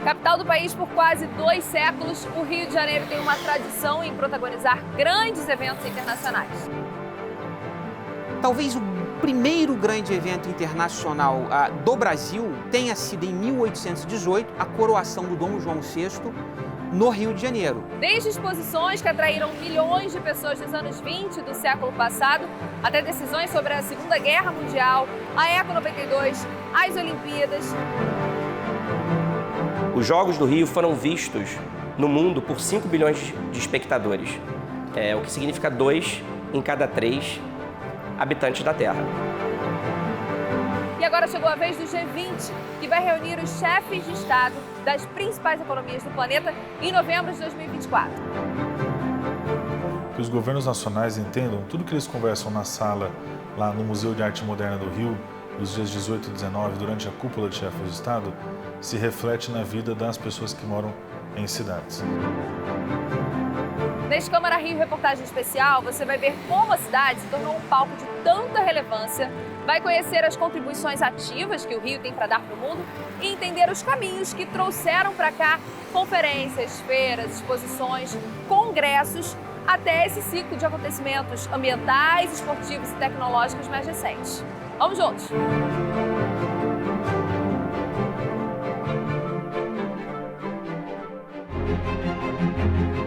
Capital do país por quase 2 séculos, o Rio de Janeiro tem uma tradição em protagonizar grandes eventos internacionais. Talvez o primeiro grande evento internacional do Brasil tenha sido em 1818, a coroação do Dom João VI no Rio de Janeiro. Desde exposições que atraíram milhões de pessoas nos anos 20 do século passado, até decisões sobre a Segunda Guerra Mundial, a Eco 92, as Olimpíadas. Os Jogos do Rio foram vistos no mundo por 5 bilhões de espectadores, o que significa 2 em cada 3 habitantes da Terra. E agora chegou a vez do G20, que vai reunir os chefes de Estado das principais economias do planeta em novembro de 2024. Que os governos nacionais entendam tudo que eles conversam na sala, lá no Museu de Arte Moderna do Rio, nos dias 18 e 19, durante a cúpula de chefes de Estado, se reflete na vida das pessoas que moram em cidades. Neste Câmara Rio Reportagem Especial, você vai ver como a cidade se tornou um palco de tanta relevância, vai conhecer as contribuições ativas que o Rio tem para dar para o mundo e entender os caminhos que trouxeram para cá conferências, feiras, exposições, congressos, até esse ciclo de acontecimentos ambientais, esportivos e tecnológicos mais recentes. Vamos juntos!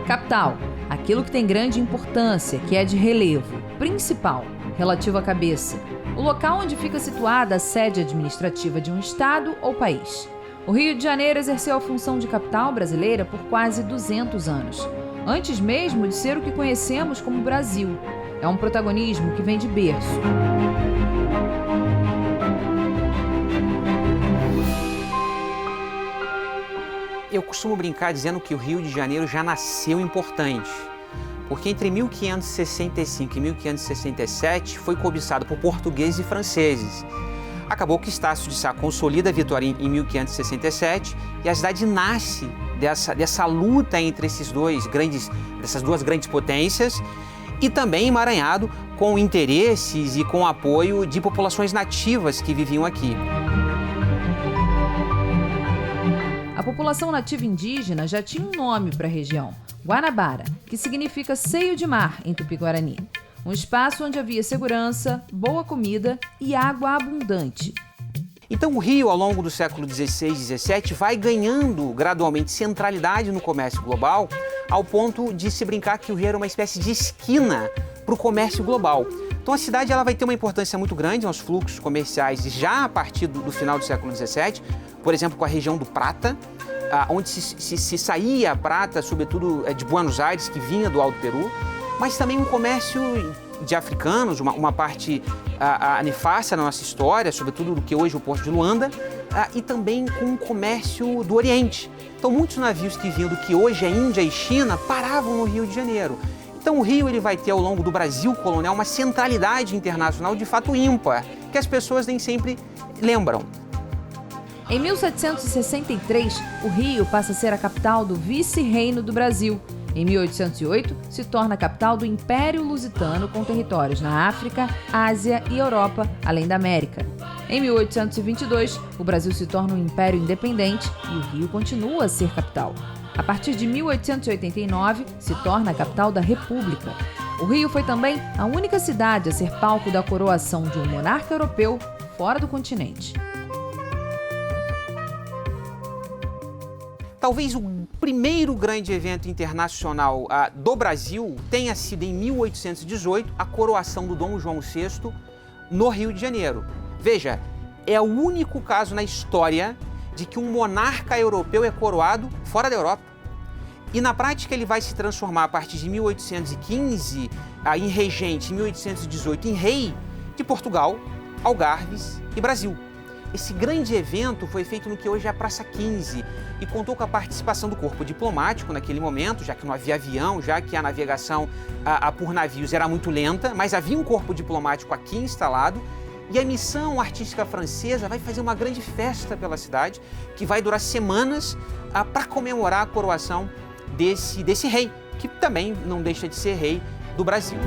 Capital, aquilo que tem grande importância, que é de relevo. Principal, relativo à cabeça. O local onde fica situada a sede administrativa de um estado ou país. O Rio de Janeiro exerceu a função de capital brasileira por quase 200 anos. Antes mesmo de ser o que conhecemos como Brasil. É um protagonismo que vem de berço. Eu costumo brincar dizendo que o Rio de Janeiro já nasceu importante, porque entre 1565 e 1567 foi cobiçado por portugueses e franceses. Acabou que Estácio de Sá consolida a vitória em 1567 e a cidade nasce dessa luta entre essas duas grandes potências e também emaranhado com interesses e com apoio de populações nativas que viviam aqui. A população nativa indígena já tinha um nome para a região, Guanabara, que significa seio de mar em Tupi-Guarani. Um espaço onde havia segurança, boa comida e água abundante. Então o Rio, ao longo do século XVI e XVII, vai ganhando gradualmente centralidade no comércio global, ao ponto de se brincar que o Rio era uma espécie de esquina para o comércio global. Então a cidade ela vai ter uma importância muito grande nos fluxos comerciais já a partir do final do século XVII, por exemplo, com a região do Prata, onde se saía a prata, sobretudo de Buenos Aires, que vinha do Alto Peru, mas também um comércio de africanos, uma parte nefasta na nossa história, sobretudo do que hoje é o Porto de Luanda, e também com um comércio do Oriente. Então muitos navios que vinham do que hoje é Índia e China paravam no Rio de Janeiro. Então o Rio ele vai ter ao longo do Brasil colonial uma centralidade internacional de fato ímpar, que as pessoas nem sempre lembram. Em 1763, o Rio passa a ser a capital do Vice-Reino do Brasil. Em 1808, se torna a capital do Império Lusitano, com territórios na África, Ásia e Europa, além da América. Em 1822, o Brasil se torna um império independente e o Rio continua a ser capital. A partir de 1889, se torna a capital da República. O Rio foi também a única cidade a ser palco da coroação de um monarca europeu fora do continente. Talvez o primeiro grande evento internacional do Brasil tenha sido em 1818, a coroação do Dom João VI no Rio de Janeiro. Veja, é o único caso na história de que um monarca europeu é coroado fora da Europa. E na prática ele vai se transformar a partir de 1815 em regente, em 1818 em rei de Portugal, Algarves e Brasil. Esse grande evento foi feito no que hoje é a Praça 15 e contou com a participação do corpo diplomático naquele momento, já que não havia avião, já que a navegação por navios era muito lenta, mas havia um corpo diplomático aqui instalado e a missão artística francesa vai fazer uma grande festa pela cidade que vai durar semanas para comemorar a coroação desse rei, que também não deixa de ser rei do Brasil.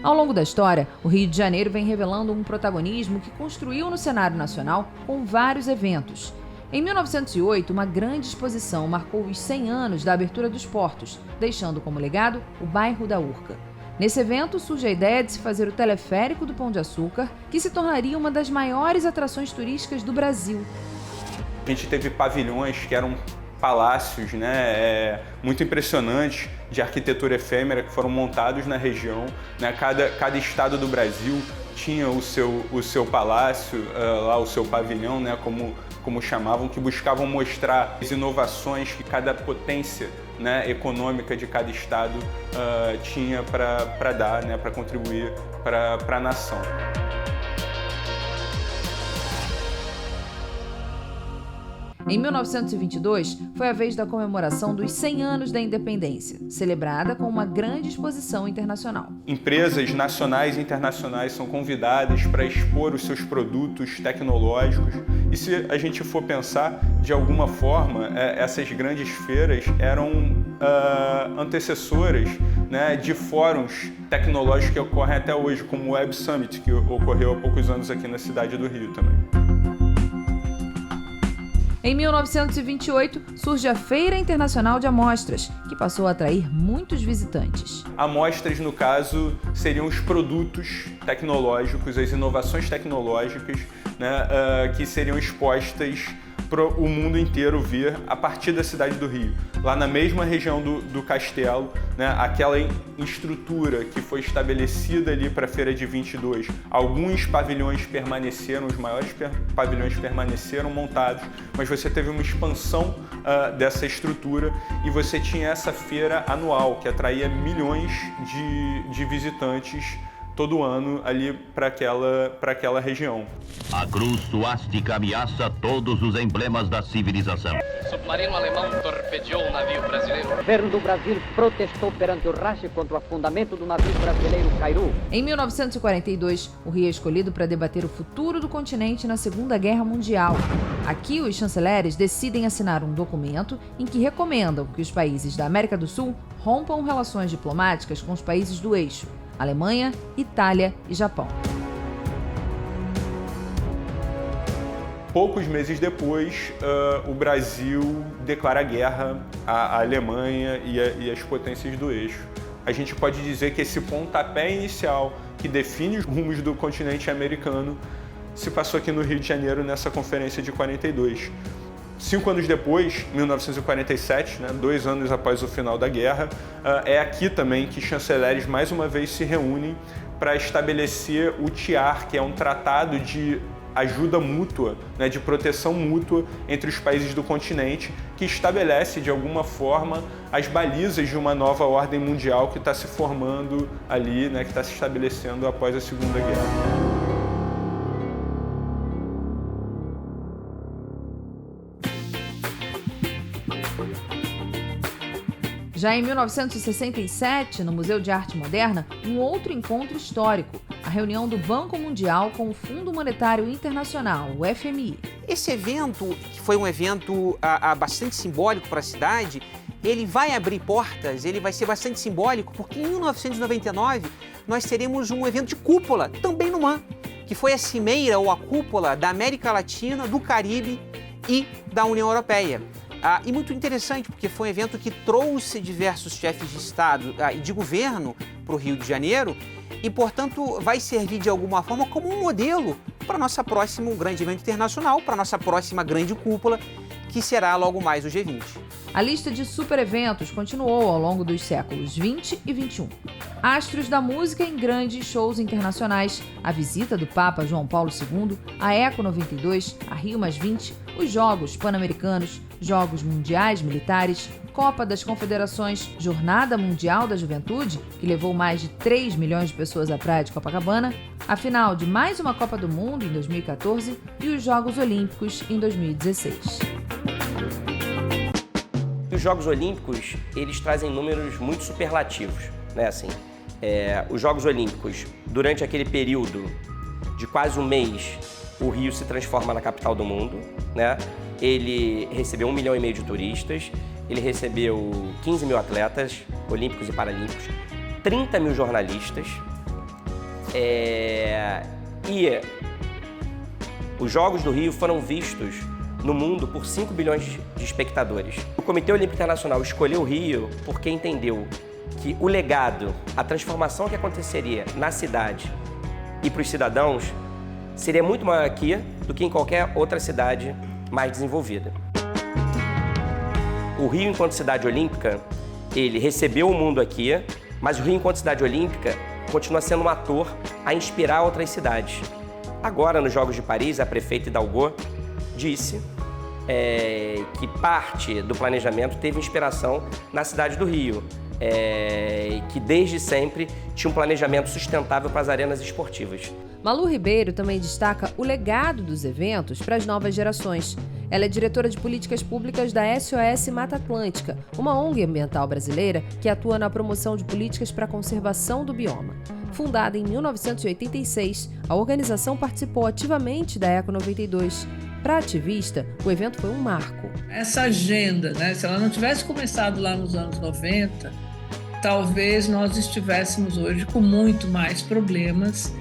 Ao longo da história, o Rio de Janeiro vem revelando um protagonismo que construiu no cenário nacional com vários eventos. Em 1908, uma grande exposição marcou os 100 anos da abertura dos portos, deixando como legado o bairro da Urca. Nesse evento surge a ideia de se fazer o teleférico do Pão de Açúcar, que se tornaria uma das maiores atrações turísticas do Brasil. A gente teve pavilhões que eram palácios, né, muito impressionantes, de arquitetura efêmera, que foram montados na região, né? Cada estado do Brasil tinha o seu palácio, lá o seu pavilhão, né, como chamavam, que buscavam mostrar as inovações que cada potência, né, econômica de cada estado tinha para dar, né, para contribuir para a nação. Em 1922, foi a vez da comemoração dos 100 anos da independência, celebrada com uma grande exposição internacional. Empresas nacionais e internacionais são convidadas para expor os seus produtos tecnológicos. E se a gente for pensar, de alguma forma, essas grandes feiras eram antecessoras, né, de fóruns tecnológicos que ocorrem até hoje, como o Web Summit, que ocorreu há poucos anos aqui na cidade do Rio também. Em 1928, surge a Feira Internacional de Amostras, que passou a atrair muitos visitantes. Amostras, no caso, seriam os produtos tecnológicos, as inovações tecnológicas, né, que seriam expostas para o mundo inteiro ver a partir da cidade do Rio. Lá na mesma região do castelo, né, aquela estrutura que foi estabelecida ali para a Feira de 22, alguns pavilhões permaneceram, os maiores pavilhões permaneceram montados, mas você teve uma expansão dessa estrutura e você tinha essa feira anual que atraía milhões de visitantes todo ano ali para aquela região. A cruz suástica ameaça todos os emblemas da civilização. Submarino alemão torpedeou o navio brasileiro. O governo do Brasil protestou perante o Rache contra o afundamento do navio brasileiro Cairu. Em 1942, o Rio é escolhido para debater o futuro do continente na Segunda Guerra Mundial. Aqui, os chanceleres decidem assinar um documento em que recomendam que os países da América do Sul rompam relações diplomáticas com os países do eixo: Alemanha, Itália e Japão. Poucos meses depois, o Brasil declara guerra à Alemanha e às potências do eixo. A gente pode dizer que esse pontapé inicial que define os rumos do continente americano se passou aqui no Rio de Janeiro nessa conferência de 42. 5 anos depois, 1947, né, 2 anos após o final da guerra, é aqui também que chanceleres mais uma vez se reúnem para estabelecer o TIAR, que é um tratado de ajuda mútua, né, de proteção mútua entre os países do continente, que estabelece de alguma forma as balizas de uma nova ordem mundial que está se formando ali, né, que está se estabelecendo após a Segunda Guerra. Já em 1967, no Museu de Arte Moderna, um outro encontro histórico, a reunião do Banco Mundial com o Fundo Monetário Internacional, o FMI. Esse evento, que foi um evento bastante simbólico para a cidade, ele vai abrir portas, ele vai ser bastante simbólico, porque em 1999 nós teremos um evento de cúpula, também no MAN, que foi a cimeira ou a cúpula da América Latina, do Caribe e da União Europeia. E muito interessante, porque foi um evento que trouxe diversos chefes de Estado e de governo para o Rio de Janeiro e, portanto, vai servir de alguma forma como um modelo para o nosso próximo grande evento internacional, para a nossa próxima grande cúpula, que será logo mais o G20. A lista de super eventos continuou ao longo dos séculos 20 e 21. Astros da música em grandes shows internacionais, a visita do Papa João Paulo II, a Eco 92, a Rio+20, os Jogos Pan-Americanos, Jogos Mundiais Militares, Copa das Confederações, Jornada Mundial da Juventude, que levou mais de 3 milhões de pessoas à praia de Copacabana, a final de mais uma Copa do Mundo em 2014 e os Jogos Olímpicos em 2016. Os Jogos Olímpicos, eles trazem números muito superlativos, né? Assim, os Jogos Olímpicos, durante aquele período de quase um mês, o Rio se transforma na capital do mundo, né? Ele recebeu 1,5 milhão de turistas, ele recebeu 15 mil atletas olímpicos e paralímpicos, 30 mil jornalistas, E os Jogos do Rio foram vistos no mundo por 5 bilhões de espectadores. O Comitê Olímpico Internacional escolheu o Rio porque entendeu que o legado, a transformação que aconteceria na cidade e para os cidadãos seria muito maior aqui do que em qualquer outra cidade mais desenvolvida. O Rio, enquanto cidade olímpica, ele recebeu o mundo aqui, mas o Rio, enquanto cidade olímpica, continua sendo um ator a inspirar outras cidades. Agora, nos Jogos de Paris, a prefeita Hidalgo disse que parte do planejamento teve inspiração na cidade do Rio, que desde sempre tinha um planejamento sustentável para as arenas esportivas. Malu Ribeiro também destaca o legado dos eventos para as novas gerações. Ela é diretora de políticas públicas da SOS Mata Atlântica, uma ONG ambiental brasileira que atua na promoção de políticas para a conservação do bioma. Fundada em 1986, a organização participou ativamente da Eco 92. Para a ativista, o evento foi um marco. Essa agenda, se ela não tivesse começado lá nos anos 90, talvez nós estivéssemos hoje com muito mais problemas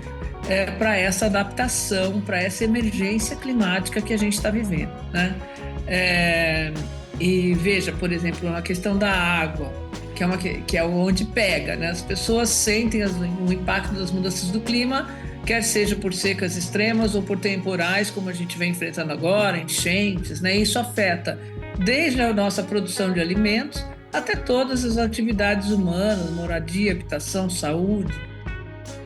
para essa adaptação, para essa emergência climática que a gente está vivendo. E veja, por exemplo, a questão da água, que é onde pega. As pessoas sentem o impacto das mudanças do clima, quer seja por secas extremas ou por temporais, como a gente vem enfrentando agora, enchentes. Isso afeta desde a nossa produção de alimentos até todas as atividades humanas, moradia, habitação, saúde.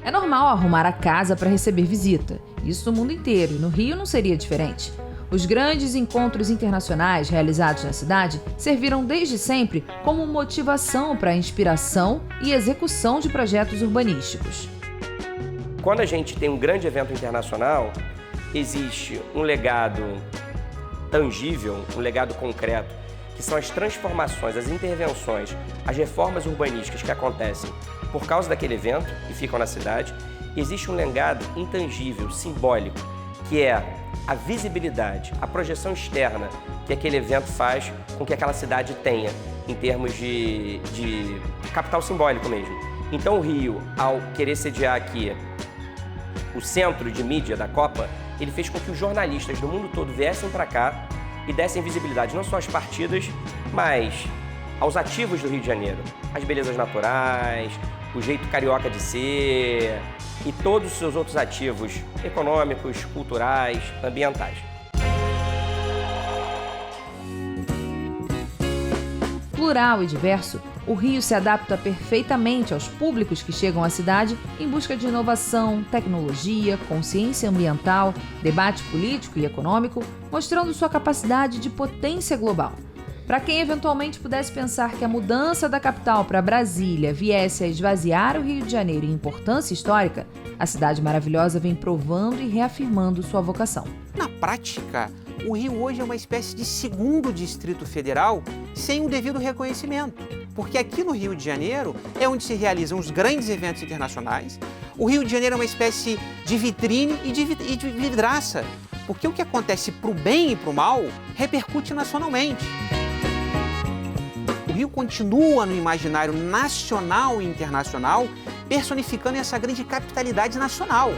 É normal arrumar a casa para receber visita. Isso no mundo inteiro, e no Rio não seria diferente. Os grandes encontros internacionais realizados na cidade serviram desde sempre como motivação para a inspiração e execução de projetos urbanísticos. Quando a gente tem um grande evento internacional, existe um legado tangível, um legado concreto, que são as transformações, as intervenções, as reformas urbanísticas que acontecem por causa daquele evento e ficam na cidade. Existe um legado intangível, simbólico, que é a visibilidade, a projeção externa que aquele evento faz com que aquela cidade tenha, em termos de capital simbólico mesmo. Então o Rio, ao querer sediar aqui o centro de mídia da Copa, ele fez com que os jornalistas do mundo todo viessem para cá e dessem visibilidade não só às partidas, mas aos ativos do Rio de Janeiro. As belezas naturais, o jeito carioca de ser e todos os seus outros ativos econômicos, culturais, ambientais. Plural e diverso, o Rio se adapta perfeitamente aos públicos que chegam à cidade em busca de inovação, tecnologia, consciência ambiental, debate político e econômico, mostrando sua capacidade de potência global. Para quem eventualmente pudesse pensar que a mudança da capital para Brasília viesse a esvaziar o Rio de Janeiro em importância histórica, a cidade maravilhosa vem provando e reafirmando sua vocação. Na prática, o Rio hoje é uma espécie de segundo Distrito Federal sem o devido reconhecimento, porque aqui no Rio de Janeiro é onde se realizam os grandes eventos internacionais. O Rio de Janeiro é uma espécie de vitrine e de vidraça, porque o que acontece para o bem e para o mal repercute nacionalmente. O Rio continua no imaginário nacional e internacional, personificando essa grande capitalidade nacional.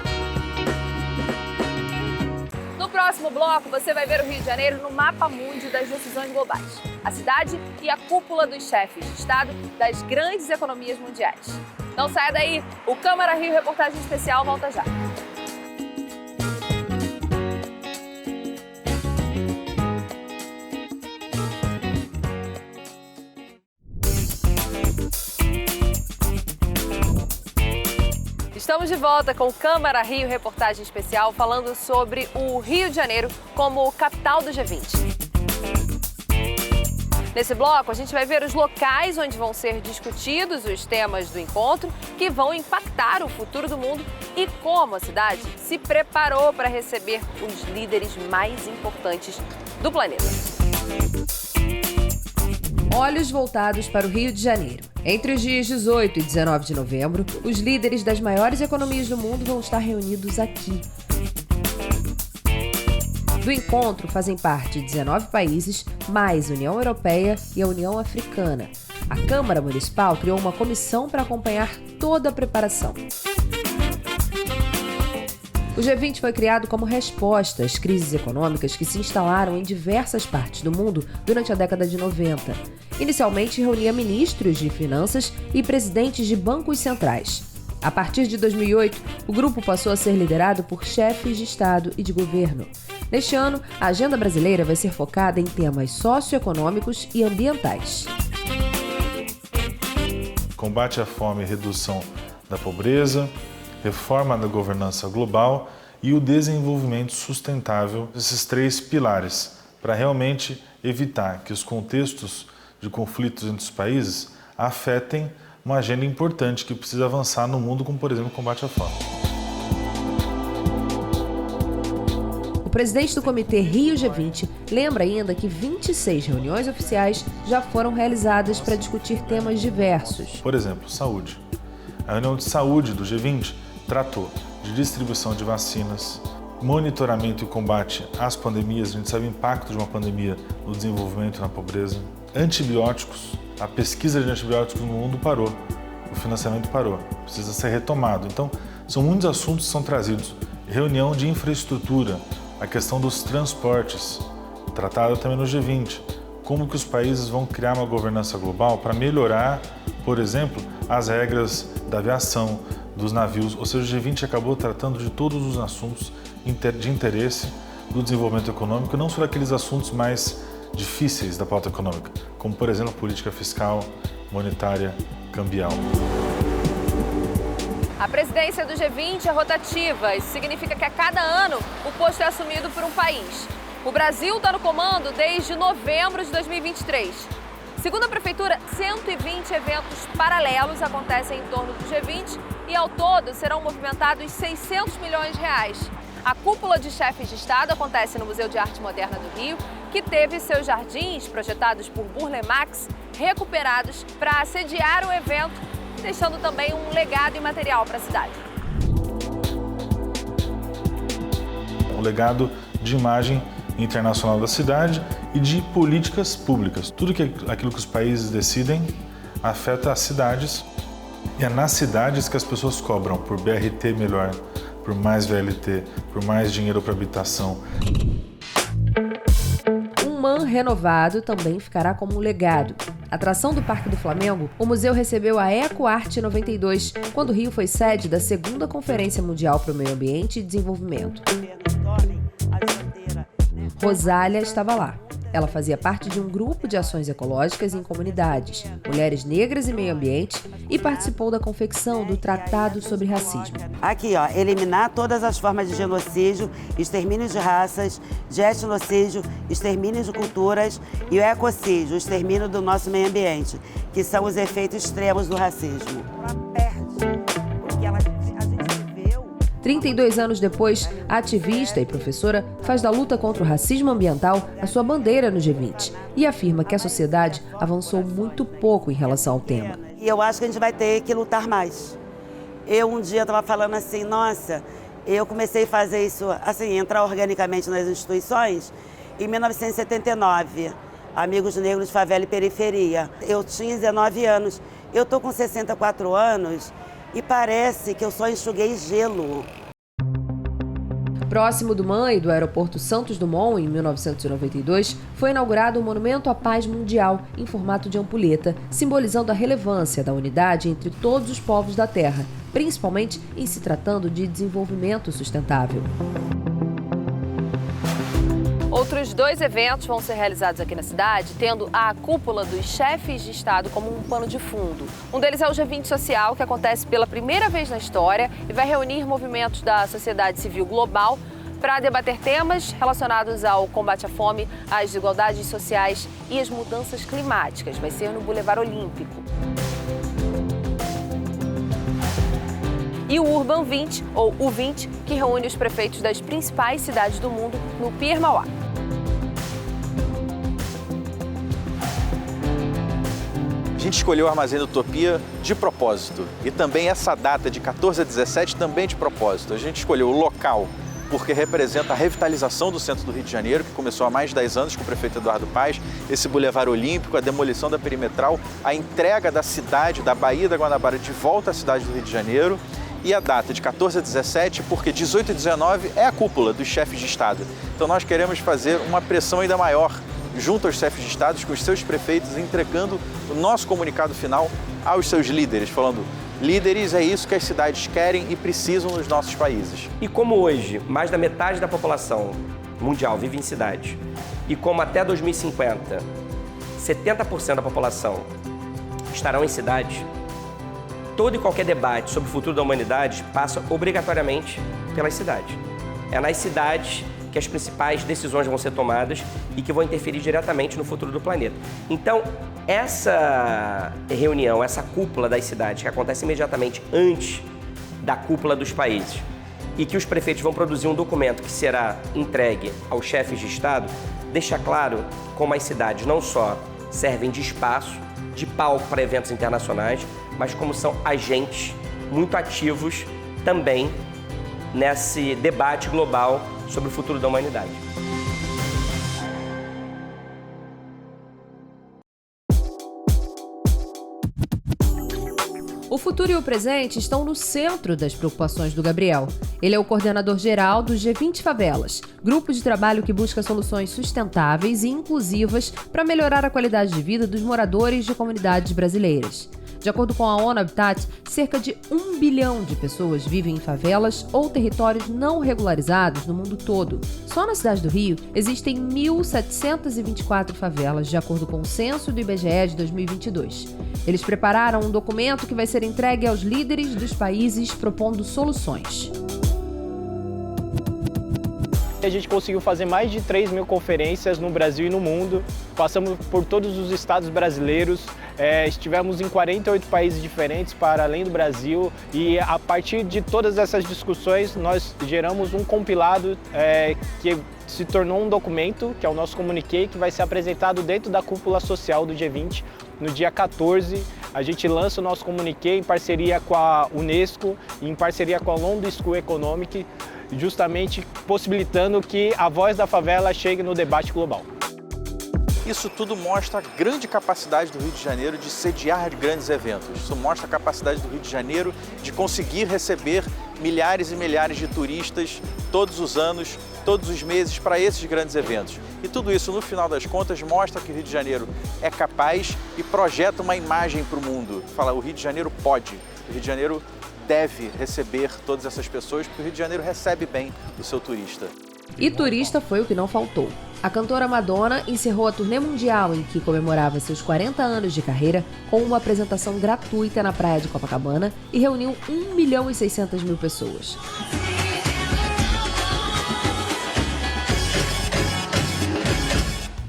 No próximo bloco, você vai ver o Rio de Janeiro no mapa mundi das decisões globais. A cidade e a cúpula dos chefes de Estado das grandes economias mundiais. Não saia daí, o Câmara Rio Reportagem Especial volta já. Estamos de volta com o Câmara Rio Reportagem Especial falando sobre o Rio de Janeiro como capital do G20. Nesse bloco, a gente vai ver os locais onde vão ser discutidos os temas do encontro que vão impactar o futuro do mundo e como a cidade se preparou para receber os líderes mais importantes do planeta. Olhos voltados para o Rio de Janeiro. Entre os dias 18 e 19 de novembro, os líderes das maiores economias do mundo vão estar reunidos aqui. Do encontro fazem parte 19 países, mais União Europeia e a União Africana. A Câmara Municipal criou uma comissão para acompanhar toda a preparação. O G20 foi criado como resposta às crises econômicas que se instalaram em diversas partes do mundo durante a década de 90. Inicialmente reunia ministros de finanças e presidentes de bancos centrais. A partir de 2008, o grupo passou a ser liderado por chefes de Estado e de governo. Neste ano, a agenda brasileira vai ser focada em temas socioeconômicos e ambientais. Combate à fome e redução da pobreza, reforma da governança global e o desenvolvimento sustentável, esses 3 pilares, para realmente evitar que os contextos de conflitos entre os países afetem uma agenda importante que precisa avançar no mundo, como, por exemplo, o combate à fome. O presidente do Comitê Rio G20 lembra ainda que 26 reuniões oficiais já foram realizadas para discutir temas diversos. Por exemplo, saúde. A reunião de saúde do G20 tratou de distribuição de vacinas, monitoramento e combate às pandemias, a gente sabe o impacto de uma pandemia no desenvolvimento e na pobreza. Antibióticos, a pesquisa de antibióticos no mundo parou, o financiamento parou, precisa ser retomado. Então, são muitos assuntos que são trazidos. Reunião de infraestrutura, a questão dos transportes, tratada também no G20. Como que os países vão criar uma governança global para melhorar, por exemplo, as regras da aviação, dos navios, ou seja, o G20 acabou tratando de todos os assuntos de interesse do desenvolvimento econômico, não só daqueles assuntos mais difíceis da pauta econômica, como, por exemplo, política fiscal, monetária, cambial. A presidência do G20 é rotativa. Isso significa que a cada ano o posto é assumido por um país. O Brasil está no comando desde novembro de 2023. Segundo a Prefeitura, 120 eventos paralelos acontecem em torno do G20 e, ao todo, serão movimentados 600 milhões de reais. A cúpula de chefes de Estado acontece no Museu de Arte Moderna do Rio, que teve seus jardins, projetados por Burle Marx, recuperados para sediar o evento, deixando também um legado imaterial para a cidade. Um legado de imagem internacional da cidade e de políticas públicas. Tudo aquilo que os países decidem afeta as cidades e é nas cidades que as pessoas cobram por BRT melhor, por mais VLT, por mais dinheiro para habitação. Um MAN renovado também ficará como um legado. Atração do Parque do Flamengo, o museu recebeu a EcoArte 92, quando o Rio foi sede da 2ª Conferência Mundial para o Meio Ambiente e Desenvolvimento. Rosália estava lá. Ela fazia parte de um grupo de ações ecológicas em comunidades, mulheres negras e meio ambiente, e participou da confecção do Tratado sobre Racismo. Aqui, ó, eliminar todas as formas de genocídio, extermínio de raças, de etnocídio, extermínio de culturas e o ecocídio, o extermínio do nosso meio ambiente, que são os efeitos extremos do racismo. 32 anos depois, a ativista e professora faz da luta contra o racismo ambiental a sua bandeira no G20 e afirma que a sociedade avançou muito pouco em relação ao tema. E eu acho que a gente vai ter que lutar mais. Eu um dia estava falando assim, nossa, eu comecei a fazer isso, assim, entrar organicamente nas instituições em 1979, Amigos Negros, Favela e Periferia. Eu tinha 19 anos, eu estou com 64 anos, e parece que eu só enxuguei gelo. Próximo do MAN e do aeroporto Santos Dumont, em 1992, foi inaugurado o Monumento à Paz Mundial, em formato de ampulheta, simbolizando a relevância da unidade entre todos os povos da Terra, principalmente em se tratando de desenvolvimento sustentável. Outros 2 eventos vão ser realizados aqui na cidade, tendo a cúpula dos chefes de Estado como um pano de fundo. Um deles é o G20 Social, que acontece pela primeira vez na história e vai reunir movimentos da sociedade civil global para debater temas relacionados ao combate à fome, às desigualdades sociais e às mudanças climáticas. Vai ser no Boulevard Olímpico. E o Urban 20, ou U20, que reúne os prefeitos das principais cidades do mundo no Pier Mauá. A gente escolheu o Armazém da Utopia de propósito. E também essa data de 14 a 17 também de propósito. A gente escolheu o local porque representa a revitalização do centro do Rio de Janeiro, que começou há mais de 10 anos com o prefeito Eduardo Paes, esse Boulevard Olímpico, a demolição da perimetral, a entrega da cidade, da Baía da Guanabara, de volta à cidade do Rio de Janeiro. e a data de 14 a 17 porque 18 e 19 é a cúpula dos chefes de Estado. Então nós queremos fazer uma pressão ainda maior junto aos chefes de Estado, com os seus prefeitos, entregando o nosso comunicado final aos seus líderes, falando: líderes, é isso que as cidades querem e precisam nos nossos países. E como hoje mais da metade da população mundial vive em cidades, e como até 2050 70% da população estarão em cidades, todo e qualquer debate sobre o futuro da humanidade passa obrigatoriamente pelas cidades. É nas cidades que as principais decisões vão ser tomadas e que vão interferir diretamente no futuro do planeta. Então, essa reunião, essa cúpula das cidades, que acontece imediatamente antes da cúpula dos países, e que os prefeitos vão produzir um documento que será entregue aos chefes de Estado, deixa claro como as cidades não só servem de espaço, de palco para eventos internacionais, mas como são agentes muito ativos também nesse debate global sobre o futuro da humanidade. O futuro e o presente estão no centro das preocupações do Gabriel. Ele é o coordenador geral do G20 Favelas, grupo de trabalho que busca soluções sustentáveis e inclusivas para melhorar a qualidade de vida dos moradores de comunidades brasileiras. De acordo com a ONU Habitat, cerca de 1 bilhão de pessoas vivem em favelas ou territórios não regularizados no mundo todo. Só na cidade do Rio, existem 1.724 favelas, de acordo com o censo do IBGE de 2022. Eles prepararam um documento que vai ser entregue aos líderes dos países propondo soluções. A gente conseguiu fazer mais de 3 mil conferências no Brasil e no mundo. Passamos por todos os estados brasileiros, estivemos em 48 países diferentes para além do Brasil e a partir de todas essas discussões nós geramos um compilado que se tornou um documento, que é o nosso comuniquê, que vai ser apresentado dentro da cúpula social do G20 no dia 14. A gente lança o nosso comuniquê em parceria com a Unesco e em parceria com a London School Economic, justamente possibilitando que a voz da favela chegue no debate global. Isso tudo mostra a grande capacidade do Rio de Janeiro de sediar grandes eventos. Isso mostra a capacidade do Rio de Janeiro de conseguir receber milhares e milhares de turistas todos os anos, todos os meses para esses grandes eventos. E tudo isso, no final das contas, mostra que o Rio de Janeiro é capaz e projeta uma imagem para o mundo. Fala, o Rio de Janeiro pode, o Rio de Janeiro deve receber todas essas pessoas, porque o Rio de Janeiro recebe bem o seu turista. E turista foi o que não faltou. A cantora Madonna encerrou a turnê mundial em que comemorava seus 40 anos de carreira com uma apresentação gratuita na praia de Copacabana e reuniu 1.600.000 pessoas.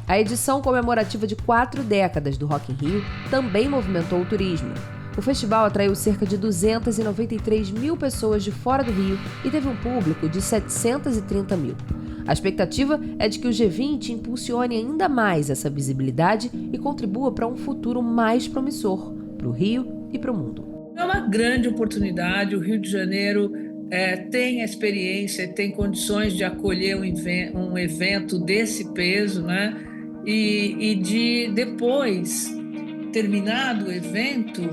A edição comemorativa de 4 décadas do Rock in Rio também movimentou o turismo. O festival atraiu cerca de 293 mil pessoas de fora do Rio e teve um público de 730 mil. A expectativa é de que o G20 impulsione ainda mais essa visibilidade e contribua para um futuro mais promissor para o Rio e para o mundo. É uma grande oportunidade, o Rio de Janeiro tem a experiência e tem condições de acolher um evento desse peso, né? E de depois, terminado o evento,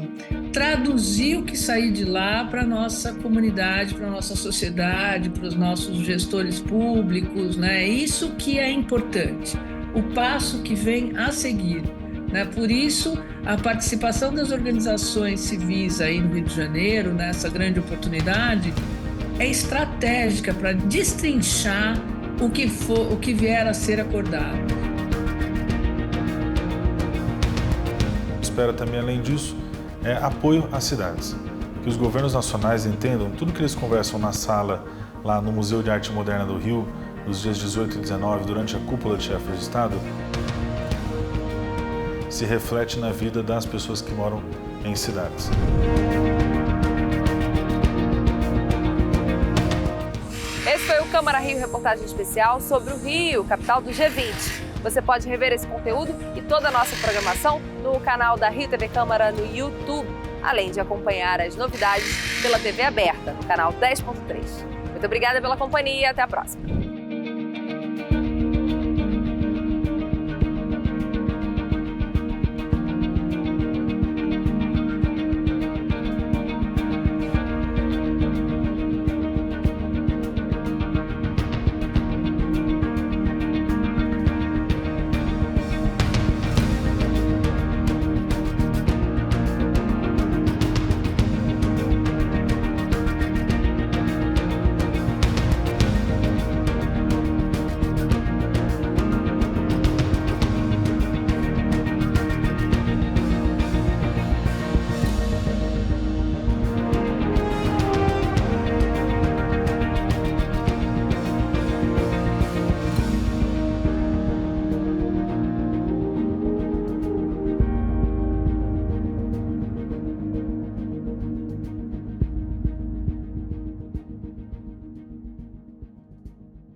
traduzir o que sair de lá para a nossa comunidade, para a nossa sociedade, para os nossos gestores públicos, né? Isso que é importante, o passo que vem a seguir, né? Por isso, a participação das organizações civis aí no Rio de Janeiro, nessa grande oportunidade, é estratégica para destrinchar o que vier a ser acordado. Espera também, além disso, apoio às cidades. Que os governos nacionais entendam tudo que eles conversam na sala, lá no Museu de Arte Moderna do Rio, nos dias 18 e 19, durante a cúpula de chefes de Estado, se reflete na vida das pessoas que moram em cidades. Esse foi o Câmara Rio Reportagem Especial sobre o Rio, capital do G20. Você pode rever esse conteúdo e toda a nossa programação no canal da Rio TV Câmara no YouTube, além de acompanhar as novidades pela TV aberta, no canal 10.3. Muito obrigada pela companhia e até a próxima.